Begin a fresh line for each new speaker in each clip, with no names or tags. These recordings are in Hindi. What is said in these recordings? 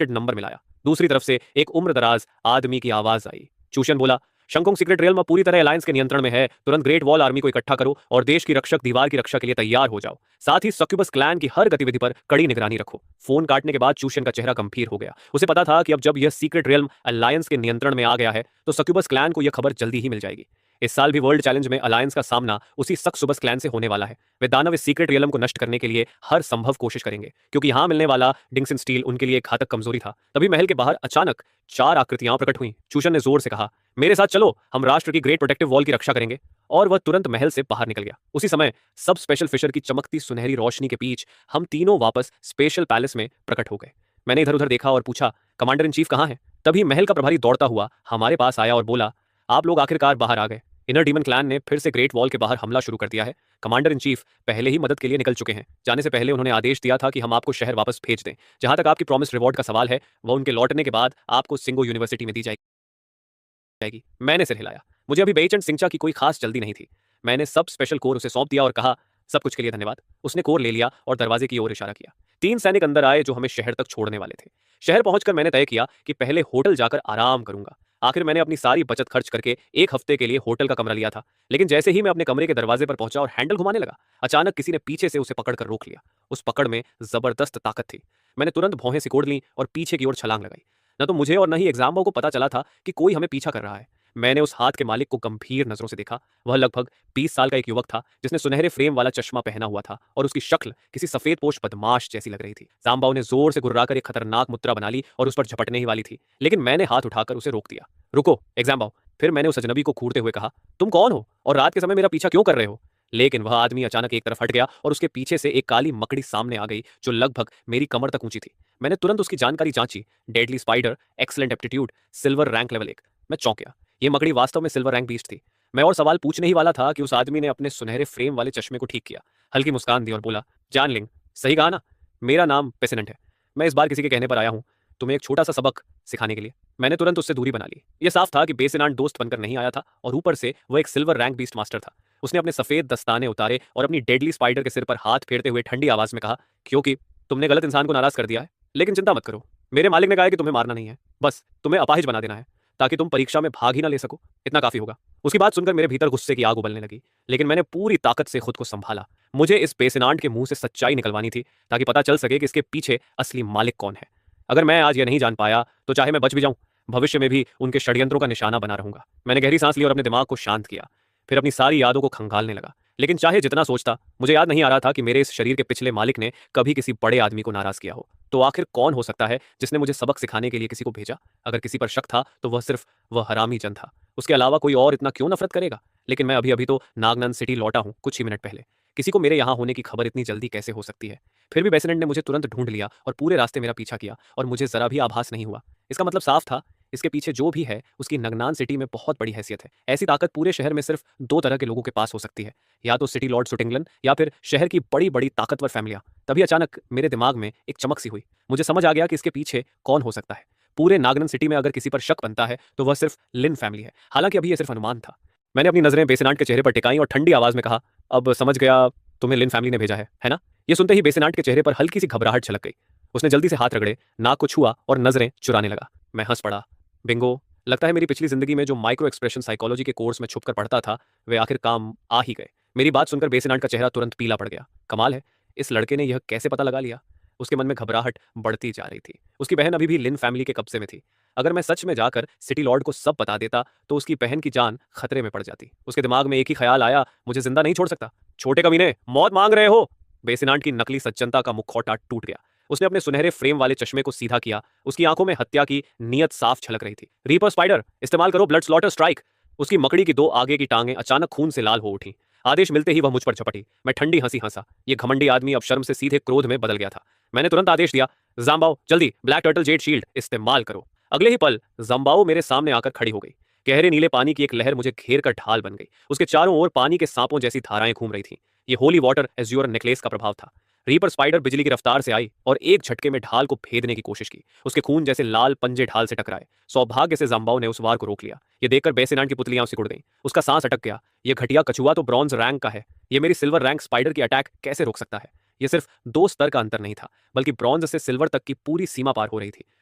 नंबर मिलाया। दूसरी तरफ से एक उम्रदराज आदमी की आवाज आई। चूशन बोला, शंकोंग सीक्रेट रियल में पूरी तरह अलायंस के नियंत्रण में है। तुरंत ग्रेट वॉल आर्मी को इकट्ठा करो और देश की रक्षक दीवार की रक्षा के लिए तैयार हो जाओ। साथ ही सक्यूबस क्लैन की हर गतिविधि पर कड़ी निगरानी रखो। फोन काटने के बाद चूशन का चेहरा गंभीर हो गया। उसे पता था कि अब जब यह सीक्रेट रियल अलायंस के नियंत्रण में आ गया है तो सक्यूबस क्लैन को यह खबर जल्दी ही मिल जाएगी। इस साल भी वर्ल्ड चैलेंज में अलायंस का सामना उसी सक्यूबस क्लैन से होने वाला है। वे दानव इस सीक्रेट रियलम को नष्ट करने के लिए हर संभव कोशिश करेंगे, क्योंकि यहां मिलने वाला डिंगसन स्टील उनके लिए एक घातक कमजोरी था। तभी महल के बाहर अचानक 4 आकृतियां प्रकट हुई। चूशन ने जोर से कहा, मेरे साथ चलो, हम राष्ट्र की ग्रेट प्रोटेक्टिव वॉल की रक्षा करेंगे। और वह तुरंत महल से बाहर निकल गया। उसी समय सब स्पेशल फिशर की चमकती सुनहरी रोशनी के बीच हम तीनों वापस स्पेशल पैलेस में प्रकट हो गए। मैंने इधर उधर देखा और पूछा, कमांडर इन चीफ कहां है? तभी महल का प्रभारी दौड़ता हुआ हमारे पास आया और बोला, आप लोग आखिरकार बाहर आ गए। इनर डीमन क्लैन ने फिर से ग्रेट वॉल के बाहर हमला शुरू कर दिया है। कमांडर इन चीफ पहले ही मदद के लिए निकल चुके हैं। जाने से पहले उन्होंने आदेश दिया था कि हम आपको शहर वापस भेज दें। जहां तक आपकी प्रॉमिस रिवॉर्ड का सवाल है, वह उनके लौटने के बाद आपको सिंगो यूनिवर्सिटी में दी जाएगी। मैंने सिर हिलाया। मुझे अभी बेचंड सिंचा की कोई खास जल्दी नहीं थी। मैंने सब स्पेशल कोर उसे सौंप दिया और कहा, सब कुछ के लिए धन्यवाद। उसने कोर ले लिया और दरवाजे की ओर इशारा किया। 3 सैनिक अंदर आए जो हमें शहर तक छोड़ने वाले थे। शहर पहुंचकर मैंने तय किया कि पहले होटल जाकर आराम करूंगा। आखिर मैंने अपनी सारी बचत खर्च करके 1 हफ्ते के लिए होटल का कमरा लिया था। लेकिन जैसे ही मैं अपने कमरे के दरवाजे पर पहुंचा और हैंडल घुमाने लगा, अचानक किसी ने पीछे से उसे पकड़कर रोक लिया। उस पकड़ में जबरदस्त ताकत थी। मैंने तुरंत भौहें सिकोड़ ली और पीछे की ओर छलांग लगाई। न तो मुझे और न ही एग्जाम को पता चला था कि कोई हमें पीछा कर रहा है। मैंने उस हाथ के मालिक को गंभीर नजरों से देखा। वह लगभग 20 साल का एक युवक था, जिसने सुनहरे फ्रेम वाला चश्मा पहना हुआ था और उसकी शक्ल किसी सफेद पोश बदमाश जैसी लग रही थी। जाम्बाओ ने जोर से गुर्राकर एक खतरनाक मुद्रा बना ली और उस पर झपटने ही वाली थी, लेकिन मैंने हाथ उठाकर उसे रोक दिया। रुको एग्जाम्बाओ। फिर मैंने उस अजनबी को घूरते हुए कहा, तुम कौन हो और रात के समय मेरा पीछा क्यों कर रहे हो? लेकिन वह आदमी अचानक एक तरफ हट गया और उसके पीछे से एक काली मकड़ी सामने आ गई जो लगभग मेरी कमर तक ऊंची थी। मैंने तुरंत उसकी जानकारी जांची। Deadly spider, excellent aptitude, silver rank level 1। मैं चौंक गया। ये मकड़ी वास्तव में सिल्वर रैंक बीस्ट थी। मैं और सवाल पूछने ही वाला था कि उस आदमी ने अपने सुनहरे फ्रेम वाले चश्मे को ठीक किया, हल्की मुस्कान दी और बोला, जानलिंग, सही कहा ना? मेरा नाम पेसिनेंट है। मैं इस बार किसी के कहने पर आया हूँ, तुम्हें एक छोटा सा सबक सिखाने के लिए। मैंने तुरंत उससे दूरी बना ली। यह साफ था कि बेसिनांट दोस्त बनकर नहीं आया था और ऊपर से वह एक सिल्वर रैंक बीस्ट मास्टर था। उसने अपने सफेद दस्ताने उतारे और अपनी डेडली स्पाइडर के सिर पर हाथ फेरते हुए ठंडी आवाज में कहा, क्योंकि तुमने गलत इंसान को नाराज कर दिया है। लेकिन चिंता मत करो, मेरे मालिक ने कहा है कि तुम्हें मारना नहीं है, बस तुम्हें अपाहिज बना देना है, ताकि तुम परीक्षा में भाग ही ना ले सको। इतना काफी होगा। उसकी बात सुनकर मेरे भीतर गुस्से की आग उबलने लगी, लेकिन मैंने पूरी ताकत से खुद को संभाला। मुझे इस बेसिनांट के मुंह से सच्चाई निकलवानी थी, ताकि पता चल सके कि इसके पीछे असली मालिक कौन है। अगर मैं आज यह नहीं जान पाया तो चाहे मैं बच भी जाऊं, भविष्य में भी उनके षड्यंत्रों का निशाना बना रहूंगा। मैंने गहरी सांस ली और अपने दिमाग को शांत किया। फिर अपनी सारी यादों को खंगालने लगा। लेकिन चाहे जितना सोचता, मुझे याद नहीं आ रहा था कि मेरे इस शरीर के पिछले मालिक ने कभी किसी बड़े आदमी को नाराज किया हो। तो आखिर कौन हो सकता है जिसने मुझे सबक सिखाने के लिए किसी को भेजा? अगर किसी पर शक था तो वह सिर्फ वह हरामी जन था। उसके अलावा कोई और इतना क्यों नफरत करेगा? लेकिन मैं अभी अभी तो नागनंद सिटी लौटा हूं, कुछ ही मिनट पहले। किसी को मेरे यहाँ होने की खबर इतनी जल्दी कैसे हो सकती है? फिर भी बेसिनेंट ने मुझे तुरंत ढूंढ लिया और पूरे रास्ते मेरा पीछा किया और मुझे जरा भी आभास नहीं हुआ। इसका मतलब साफ था, इसके पीछे जो भी है उसकी नगनान सिटी में बहुत बड़ी हैसियत है। ऐसी ताकत पूरे शहर में सिर्फ 2 तरह के लोगों के पास हो सकती है, या तो सिटी लॉर्ड सुटिंगलन या फिर शहर की बड़ी बड़ी ताकतवर फैमिलियां। तभी अचानक मेरे दिमाग में एक चमक सी हुई। मुझे समझ आ गया कि इसके पीछे कौन हो सकता है। पूरे नागनन सिटी में अगर किसी पर शक बनता है तो वह सिर्फ लिन फैमिली है। हालांकि अभी यह सिर्फ अनुमान था। मैंने अपनी नजरें बेसिनांट के चेहरे पर टिकाई और ठंडी आवाज में कहा, अब समझ गया, तुम्हें लिन फैमिली ने भेजा है ना? ये सुनते ही बेसिनांट के चेहरे पर हल्की सी घबराहट छलक गई। उसने जल्दी से हाथ रगड़े, नाक को छुआ और नजरें चुराने लगा। मैं हंस पड़ा। बिंगो, लगता है मेरी पिछली जिंदगी में जो माइक्रो एक्सप्रेशन साइकोलॉजी के कोर्स में छुपकर पढ़ता था, वे आखिर काम आ ही गए। मेरी बात सुनकर बेसिनांट का चेहरा तुरंत पीला पड़ गया। कमाल है, इस लड़के ने यह कैसे पता लगा लिया? उसके मन में घबराहट बढ़ती जा रही थी। उसकी बहन अभी भी लिन फैमिली के कब्जे में थी। अगर मैं सच में जाकर सिटी लॉर्ड को सब बता देता तो उसकी बहन की जान खतरे में पड़ जाती। उसके दिमाग में एक ही ख्याल आया, मुझे जिंदा नहीं छोड़ सकता। छोटे कमीने, मौत मांग रहे हो? बेसिनांट की नकली सज्जनता का मुखौटा टूट गया। उसने अपने सुनहरे फ्रेम वाले चश्मे को सीधा किया। उसकी आंखों में हत्या की नीयत साफ झलक रही थी। रीपर स्पाइडर, इस्तेमाल करो ब्लड स्लॉटर स्ट्राइक। उसकी मकड़ी की 2 आगे की टांगें अचानक खून से लाल हो उठी। आदेश मिलते ही वह मुझ पर झपटी। मैं ठंडी हंसी हंसा। ये घमंडी आदमी अब शर्म से सीधे क्रोध में बदल गया था। मैंने तुरंत आदेश दिया, जाम्बाओ जल्दी ब्लैक टर्टल जेड शील्ड इस्तेमाल करो। अगले ही पल जाम्बाओ मेरे सामने आकर खड़ी हो गई। गहरे नीले पानी की एक लहर मुझे घेर कर ढाल बन गई। उसके चारों ओर पानी के सांपों जैसी धाराएं घूम रही थीं। ये होली वाटर एज्योर नेकलेस का प्रभाव था। रीपर स्पाइडर बिजली की रफ्तार से आई और एक झटके में ढाल को भेदने की कोशिश की। उसके खून जैसे लाल पंजे ढाल से टकराए। सौभाग्य से जाम्बाओ ने उस वार को रोक लिया। ये देखकर बेसिनांट की पुतलियां सिकुड़ गईं। उसका सांस अटक गया। ये घटिया कछुआ तो ब्रॉन्ज रैंक का है। ये मेरी सिल्वर रैंक स्पाइडर की अटैक कैसे रोक सकता है? ये सिर्फ 2 स्तर का अंतर नहीं था, बल्कि ब्रॉन्ज से सिल्वर तक की पूरी सीमा पार हो रही थी।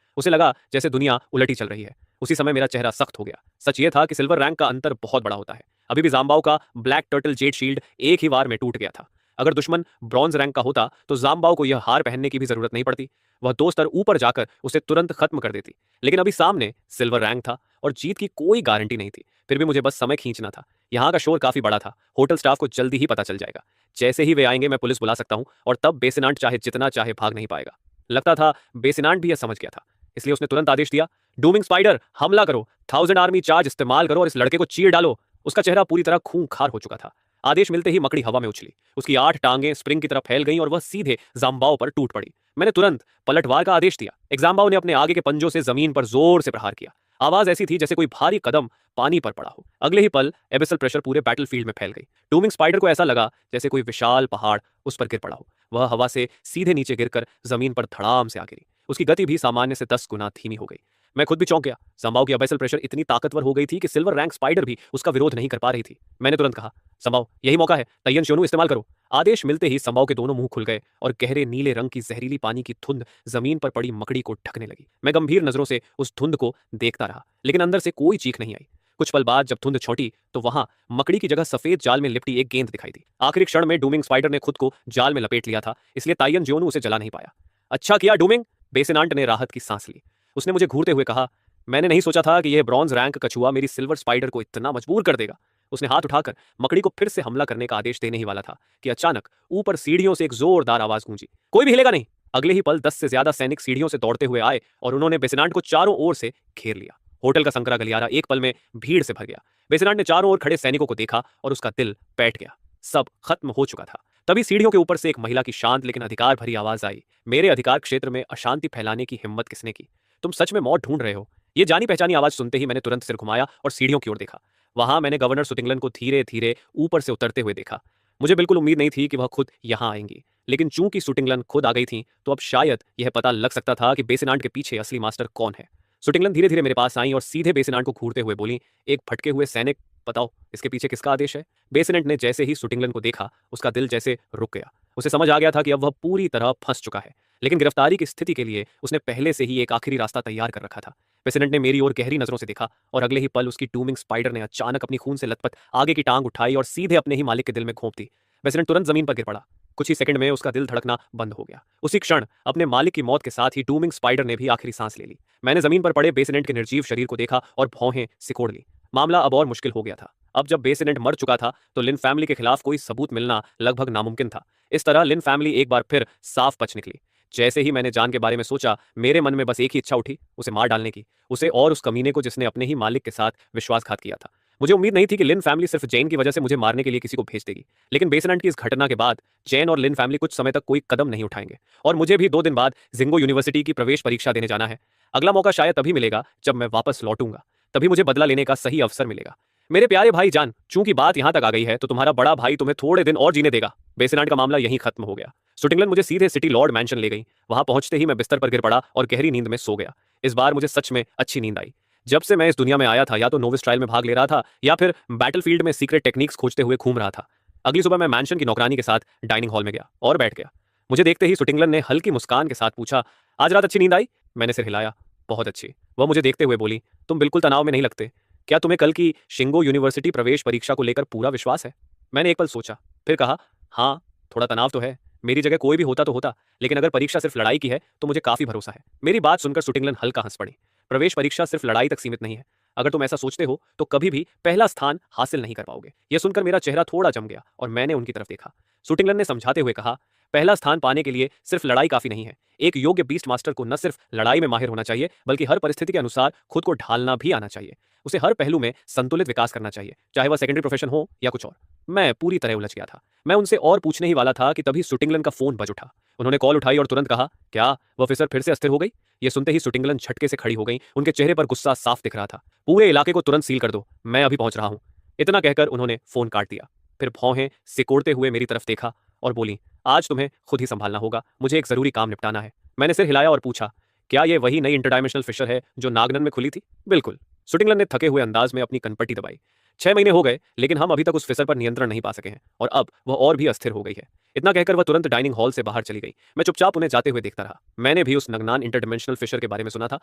उसे लगा जैसे दुनिया उलटी चल रही है। उसी समय मेरा चेहरा सख्त हो गया। सच ये था कि सिल्वर रैंक का अंतर बहुत बड़ा होता है। अभी भी जाम्बाओ का ब्लैक टर्टल जेट शील्ड एक ही वार में टूट गया था। अगर दुश्मन ब्रॉन्ज रैंक का होता तो जाम्बाओ को यह हार पहनने की भी जरूरत नहीं पड़ती। वह 2 स्तर ऊपर जाकर उसे तुरंत खत्म कर देती। लेकिन अभी सामने सिल्वर रैंक था और जीत की कोई गारंटी नहीं थी। फिर भी मुझे बस समय खींचना था। यहाँ का शोर काफी बड़ा था। होटल स्टाफ को जल्दी ही पता चल जाएगा। जैसे ही वे आएंगे मैं पुलिस बुला सकता हूँ और तब बेसिनांट चाहे जितना चाहे भाग नहीं पाएगा। लगता था बेसिनांट भी यह समझ गया था। इसलिए उसने तुरंत आदेश दिया, डूमिंग स्पाइडर हमला करो, 1000 आर्मी चार्ज इस्तेमाल करो और इस लड़के को चीर डालो। उसका चेहरा पूरी तरह खूंखार हो चुका था। आदेश मिलते ही मकड़ी हवा में उछली। उसकी 8 टांगें स्प्रिंग की तरह फैल गईं और वह सीधे जाम्बाओ पर टूट पड़ी। मैंने तुरंत पलटवार का आदेश दिया। एक जाम्बाओ ने अपने आगे के पंजों से जमीन पर जोर से प्रहार किया। आवाज ऐसी थी जैसे कोई भारी कदम पानी पर पड़ा हो। अगले ही पल एबिसल प्रेशर पूरे बैटलफील्ड में फैल गई। डूमिंग स्पाइडर को ऐसा लगा जैसे कोई विशाल पहाड़ उस पर गिर पड़ा हो। वह हवा से सीधे नीचे गिरकर जमीन पर धड़ाम से आ गिरी। उसकी गति भी सामान्य से 10 गुना धीमी हो गई। मैं खुद भी चौंक गया। संभाव की एबिसल प्रेशर इतनी ताकतवर हो गई थी कि सिल्वर रैंक स्पाइडर भी उसका विरोध नहीं कर पा रही थी। मैंने तुरंत कहा, संभाव यही मौका है, तय्यन श्योनु इस्तेमाल करो। आदेश मिलते ही संभाव के दोनों मुंह खुल गए और गहरे नीले रंग की जहरीली पानी की धुंध जमीन पर पड़ी मकड़ी को ढकने लगी। मैं गंभीर नजरों से उस धुंध को देखता रहा, लेकिन अंदर से कोई चीख नहीं आई। कुछ पल बाद जब धुंध छौटी तो वहां मकड़ी की जगह सफेद जाल में लिपटी एक गेंद दिखाई दी। आखिरी क्षण में डूमिंग स्पाइडर ने खुद को जाल में लपेट लिया था, इसलिए तायन ज्योनु उसे जला नहीं पाया। अच्छा किया डूमिंग, बेसिनांट ने राहत की सांस ली। उसने मुझे घूरते हुए कहा, मैंने नहीं सोचा था कि यह ब्रॉन्ज रैंक कछुआ मेरी सिल्वर स्पाइडर को इतना मजबूर कर देगा। उसने हाथ उठाकर मकड़ी को फिर से हमला करने का आदेश देने ही वाला था कि अचानक ऊपर सीढ़ियों से एक जोरदार आवाज गूंजी, कोई भी हिलेगा नहीं। अगले ही पल 10 से ज्यादा सैनिक सीढ़ियों से दौड़ते हुए आए और उन्होंने बेसिनांट को चारों ओर से घेर लिया। होटल का संकरा गलियारा एक पल में भीड़ से भर गया। बेसिनांट ने चारों ओर खड़े सैनिकों को देखा और उसका दिल बैठ गया। सब खत्म हो चुका था। तभी सीढ़ियों के ऊपर से एक महिला की शांत लेकिन अधिकार भरी आवाज आई, मेरे अधिकार क्षेत्र में अशांति फैलाने की हिम्मत किसने की? तुम सच में मौत ढूंढ रहे हो? ये जानी पहचानी आवाज सुनते ही मैंने तुरंत सिर घुमाया और सीढ़ियों की ओर देखा। वहां मैंने गवर्नर सुटिंगलन को धीरे धीरे ऊपर से उतरते हुए देखा। मुझे बिल्कुल उम्मीद नहीं थी कि वह खुद यहां आएंगी, लेकिन चूंकि सुटिंगलन खुद आ गई थी तो अब शायद यह पता लग सकता था कि बेसिनांट के पीछे असली मास्टर कौन है। सुटिंगलन धीरे धीरे मेरे पास आई और सीधे बेसिनांट को घूरते हुए बोली, एक भटके हुए सैनिक, बताओ इसके पीछे किसका आदेश है? बेसिनेंट ने जैसे ही सुटिंगलन को देखा उसका दिल जैसे रुक गया। उसे समझ आ गया था कि अब वह पूरी तरह फंस चुका है, लेकिन गिरफ्तारी की स्थिति के लिए उसने पहले से ही एक आखिरी रास्ता तैयार कर रखा था। बेसिनेंट ने मेरी ओर गहरी नजरों से देखा और अगले ही पल उसकी डूमिंग स्पाइडर ने अचानक अपनी खून से लथपथ आगे की टांग उठाई और सीधे अपने ही मालिक के दिल में घोंप दी। बेसिनेंट तुरंत जमीन पर गिर पड़ा। कुछ ही सेकंड में उसका दिल धड़कना बंद हो गया। उसी क्षण अपने मालिक की मौत के साथ ही डूमिंग स्पाइडर ने भी आखिरी सांस ले ली। मैंने जमीन पर पड़े बेसिनेंट के निर्जीव शरीर को देखा और भौहें सिकोड़ ली। मामला अब और मुश्किल हो गया था। अब जब बेसिनेंट मर चुका था तो लिन फैमिली के खिलाफ कोई सबूत मिलना लगभग नामुमकिन था। इस तरह लिन फैमिली एक बार फिर साफ बच निकली। जैसे ही मैंने जान के बारे में सोचा, मेरे मन में बस एक ही इच्छा उठी, उसे मार डालने की। उसे और उस कमीने को जिसने अपने ही मालिक के साथ विश्वासघात किया था। मुझे उम्मीद नहीं थी कि लिन फैमिली सिर्फ जैन की वजह से मुझे मारने के लिए किसी को भेज देगी, लेकिन बेसिनेंट की इस घटना के बाद जैन और लिन फैमिली कुछ समय तक कोई कदम नहीं उठाएंगे और मुझे भी 2 दिन बाद जिंगो यूनिवर्सिटी की प्रवेश परीक्षा देने जाना है। अगला मौका शायद तभी मिलेगा जब मैं वापस लौटूंगा, तभी मुझे बदला लेने का सही अवसर मिलेगा। मेरे प्यारे भाई जान, चूंकि बात यहां तक आ गई है तो तुम्हारा बड़ा भाई तुम्हें थोड़े दिन और जीने देगा। बेसिनेंट का मामला यहीं खत्म हो गया। सुटिंगलन मुझे सीधे सिटी लॉर्ड मैंशन ले गई। वहां पहुंचते ही मैं बिस्तर पर गिर पड़ा और गहरी नींद में सो गया। इस बार मुझे सच में अच्छी नींद आई। जब से मैं इस दुनिया में आया था या तो नोविस ट्रायल में भाग ले रहा था या फिर बैटलफील्ड में सीक्रेट टेक्निक्स खोजते हुए घूम रहा था। अगली सुबह मैं मैंशन की नौकरानी के साथ डाइनिंग हॉल में गया और बैठ गया। मुझे देखते ही सुटिंगलन ने हल्की मुस्कान के साथ पूछा, आज रात अच्छी नींद आई? मैंने सिर हिलाया, बहुत अच्छी। वह मुझे देखते हुए बोली, तुम बिल्कुल तनाव में नहीं लगते। क्या तुम्हें कल की शिंगो यूनिवर्सिटी प्रवेश परीक्षा को लेकर पूरा विश्वास है? मैंने एक पल सोचा, फिर कहा, हाँ थोड़ा तनाव तो है। मेरी जगह कोई भी होता तो होता, लेकिन अगर परीक्षा सिर्फ लड़ाई की है तो मुझे काफी भरोसा है। मेरी बात सुनकर सुटिंगलन हल्का हंस पड़ी। प्रवेश परीक्षा सिर्फ लड़ाई तक सीमित नहीं है। अगर तुम ऐसा सोचते हो तो कभी भी पहला स्थान हासिल नहीं कर पाओगे। यह सुनकर मेरा चेहरा थोड़ा जम गया और मैंने उनकी तरफ देखा। सुटिंगलन ने समझाते हुए कहा, पहला स्थान पाने के लिए सिर्फ लड़ाई काफी नहीं है। एक योग्य बीस्ट मास्टर को न सिर्फ लड़ाई में माहिर होना चाहिए, बल्कि हर परिस्थिति के अनुसार खुद को ढालना भी आना चाहिए। उसे हर पहलू में संतुलित विकास करना चाहिए, चाहे वह सेकेंडरी प्रोफेशन हो या कुछ और। मैं पूरी तरह उलझ गया था। मैं उनसे और पूछने ही वाला था कि तभी सुटिंगलन का फोन बज उठा। उन्होंने कॉल उठाई और तुरंत कहा, क्या वह ऑफिसर फिर से अस्थिर हो गई? ये सुनते ही सुटिंगलन झटके से खड़ी हो गई। उनके चेहरे पर गुस्सा साफ दिख रहा था। पूरे इलाके को तुरंत सील कर दो, मैं अभी पहुंच रहा हूं। इतना कहकर उन्होंने फोन काट दिया। फिर भौहें सिकोड़ते हुए मेरी तरफ देखा और बोली, आज तुम्हें खुद ही संभालना होगा, मुझे एक जरूरी काम निपटाना है। मैंने सिर हिलाया और पूछा, क्या ये वही नई इंटरडायमेंशनल फिशर है जो नागनन में खुली थी? बिल्कुल। सुटिंगलन ने थके हुए अंदाज में अपनी कनपट्टी दबाई। 6 महीने हो गए, लेकिन हम अभी तक उस फिसर पर नियंत्रण नहीं पा सके हैं और अब वह और भी अस्थिर हो गई है। इतना कहकर वह तुरंत डाइनिंग हॉल से बाहर चली गई। मैं चुपचाप उन्हें जाते हुए देखता रहा। मैंने भी उस नगनान इंटरडिमेंशनल फिशर के बारे में सुना था।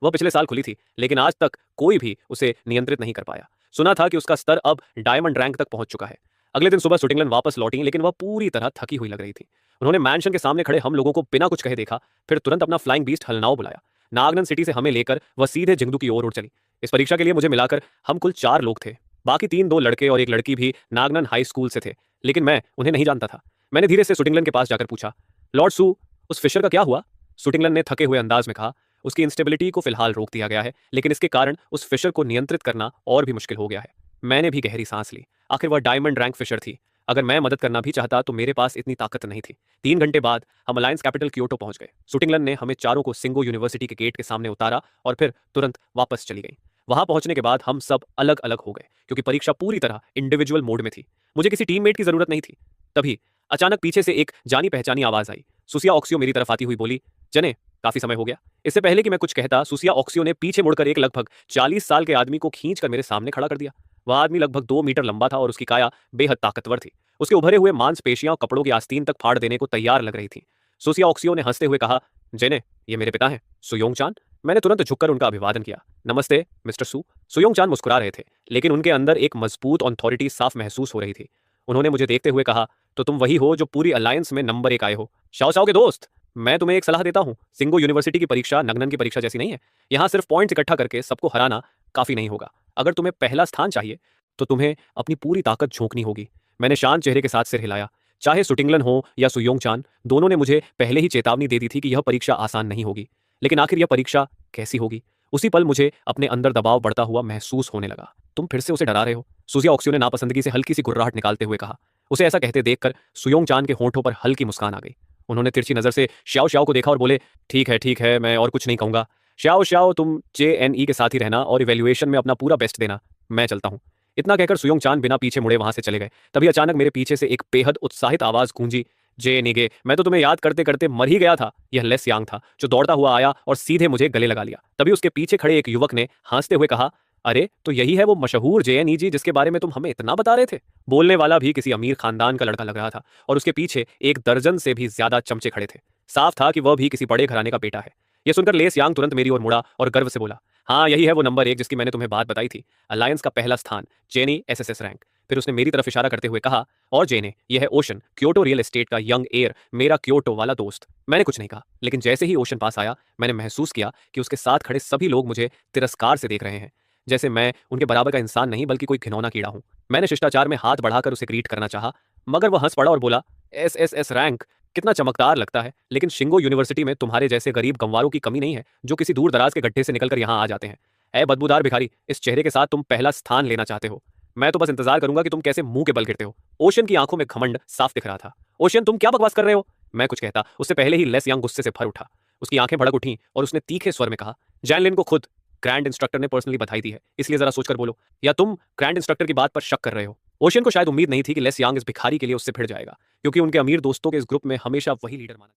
वह पिछले साल खुली थी, लेकिन आज तक कोई भी उसे नियंत्रित नहीं कर पाया। सुना था कि उसका स्तर अब डायमंड रैंक तक पहुंच चुका है। अगले दिन सुबह सुटिंगलन वापस लौटी, लेकिन वह पूरी तरह थकी हुई लग रही थी। उन्होंने मैंशन के सामने खड़े हम लोगों को बिना कुछ कहे देखा, फिर तुरंत अपना फ्लाइंग बीस्ट हलनाओ बुलाया। नागनन सिटी से हमें लेकर वह सीधे जिंगदू की ओर उड़ चली। इस परीक्षा के लिए मुझे मिलाकर हम कुल 4 लोग थे। बाकी 3 2 लड़के और एक लड़की भी नागनन हाई स्कूल से थे, लेकिन मैं उन्हें नहीं जानता था। मैंने धीरे से सुटिंगलन के पास जाकर पूछा, लॉर्ड सू, उस फिशर का क्या हुआ? सुटिंगलन ने थके हुए अंदाज में कहा, उसकी इंस्टेबिलिटी को फिलहाल रोक दिया गया है, लेकिन इसके कारण उस फिशर को नियंत्रित करना और भी मुश्किल हो गया है। मैंने भी गहरी सांस ली। आखिर वह डायमंड रैंक फिशर थी। अगर मैं मदद करना भी चाहता तो मेरे पास इतनी ताकत नहीं थी। 3 घंटे बाद हम अलायंस कैपिटल क्योटो पहुंच गए। सुटिंगलन ने हमें चारों को सिंगो यूनिवर्सिटी के गेट के सामने उतारा और फिर तुरंत वापस चली गई। वहां पहुंचने के बाद हम सब अलग अलग हो गए, क्योंकि परीक्षा पूरी तरह इंडिविजुअल मोड में थी। मुझे किसी टीममेट की जरूरत नहीं थी। तभी अचानक पीछे से एक जानी पहचानी आवाज आई। सुसिया ऑक्सियो मेरी तरफ आती हुई बोली, जने, काफी समय हो गया। इससे पहले कि मैं कुछ कहता, सुसिया ऑक्सियो ने पीछे मुड़कर एक लगभग 40 साल के आदमी को खींचकर मेरे सामने खड़ा कर दिया। वह आदमी लगभग 2 मीटर लंबा था और उसकी काया बेहद ताकतवर थी। उसके उभरे हुए मांसपेशियां कपड़ों की आस्तीन तक फाड़ देने को तैयार लग रही थी। सुसिया ऑक्सियो ने हंसते हुए कहा, जेने, ये मेरे पिता हैं, सुयोंग चान। मैंने तुरंत झुककर उनका अभिवादन किया। नमस्ते मिस्टर सू। सुयोंग चान मुस्कुरा रहे थे, लेकिन उनके अंदर एक मजबूत अथॉरिटी साफ महसूस हो रही थी। उन्होंने मुझे देखते हुए कहा, तो तुम वही हो जो पूरी अलायंस में नंबर 1 आए हो। शाओ शाओ के दोस्त, मैं तुम्हें एक सलाह देता हूँ। सिंगो यूनिवर्सिटी की परीक्षा नगनन की परीक्षा जैसी नहीं है। यहाँ सिर्फ पॉइंट्स इकट्ठा करके सबको हराना काफी नहीं होगा। अगर तुम्हें पहला स्थान चाहिए तो तुम्हें अपनी पूरी ताकत झोंकनी होगी। मैंने शांत चेहरे के साथ सिर हिलाया। चाहे सुटिंगलन हो या सुयोंग चान, दोनों ने मुझे पहले ही चेतावनी दे दी थी कि यह परीक्षा आसान नहीं होगी। लेकिन आखिर यह परीक्षा कैसी होगी? उसी पल मुझे अपने अंदर दबाव बढ़ता हुआ महसूस होने लगा। तुम फिर से उसे डरा रहे हो? सुसिया ऑक्सियो ने नापसंदगी से हल्की सी गुर्राहट निकालते हुए कहा। उसे ऐसा कहते देखकर सुयोंग चान के होंठों पर हल्की मुस्कान आ गई। उन्होंने तिरछी नजर से श्याओ श्याओ को देखा और बोले, ठीक है, मैं और कुछ नहीं कहूंगा। श्याओ श्याओ, तुम JNE के साथ ही रहना और इवैल्यूएशन में अपना पूरा बेस्ट देना। मैं चलता हूं। इतना कहकर सुयोंग चान बिना पीछे मुड़े वहां से चले गए। तभी अचानक मेरे पीछे से एक बेहद उत्साहित आवाज गूंजी, जे निगे, मैं तो तुम्हें याद करते करते मर ही गया था। यह लेस यांग था, जो दौड़ता हुआ आया और सीधे मुझे गले लगा लिया। तभी उसके पीछे खड़े एक युवक ने हंसते हुए कहा, अरे तो यही है वो मशहूर JNE जी जिसके बारे में तुम हमें इतना बता रहे थे। बोलने वाला भी किसी अमीर खानदान का लड़का लग रहा था और उसके पीछे एक दर्जन से भी ज्यादा चमचे खड़े थे। साफ था कि वह भी किसी बड़े घराने का बेटा है। यह सुनकर लेस यांग तुरंत मेरी ओर मुड़ा और गर्व से बोला, हाँ यही है वो नंबर 1 जिसकी मैंने तुम्हें बात बताई थी। अलायंस का पहला स्थान, जेनी SSS रैंक। फिर उसने मेरी तरफ इशारा करते हुए कहा, और जेने, यह है ओशन, क्योटो रियल एस्टेट का यंग एयर, मेरा क्योटो वाला दोस्त। मैंने कुछ नहीं कहा, लेकिन जैसे ही ओशन पास आया, मैंने महसूस किया कि उसके साथ खड़े सभी लोग मुझे तिरस्कार से देख रहे हैं, जैसे मैं उनके बराबर का इंसान नहीं बल्कि कोई घिनौना कीड़ा हूं। मैंने शिष्टाचार में हाथ बढ़ाकर उसे ग्रीट करना चाहा, मगर वह हंस पड़ा और बोला, SSS रैंक कितना चमकदार लगता है, लेकिन शिंगो यूनिवर्सिटी में तुम्हारे जैसे गरीब गंवारों की कमी नहीं है जो किसी दूर दराज के गड्ढे से निकलकर यहाँ आ जाते हैं। ऐ बदबूदार भिखारी, इस चेहरे के साथ तुम पहला स्थान लेना चाहते हो। मैं तो बस इंतजार करूंगा कि तुम कैसे मुंह के बल गिरते हो। ओशन की आंखों में घमंड साफ दिख रहा था। ओशन, तुम क्या बकवास कर रहे हो? मैं कुछ कहता, उससे पहले ही लेस यंग गुस्से से भर उठा। उसकी आंखें भड़क उठी और उसने तीखे स्वर में कहा, जैनलिन को खुद ग्रैंड इंस्ट्रक्टर ने पर्सनली बधाई दी है, इसलिए जरा सोचकर बोलो, या तुम ग्रैंड इंस्ट्रक्टर की बात पर शक कर रहे हो? ओशन को शायद उम्मीद नहीं थी कि लेस यांग इस भिखारी के लिए उससे भिड़ जाएगा, क्योंकि उनके अमीर दोस्तों के इस ग्रुप में हमेशा वही लीडर माना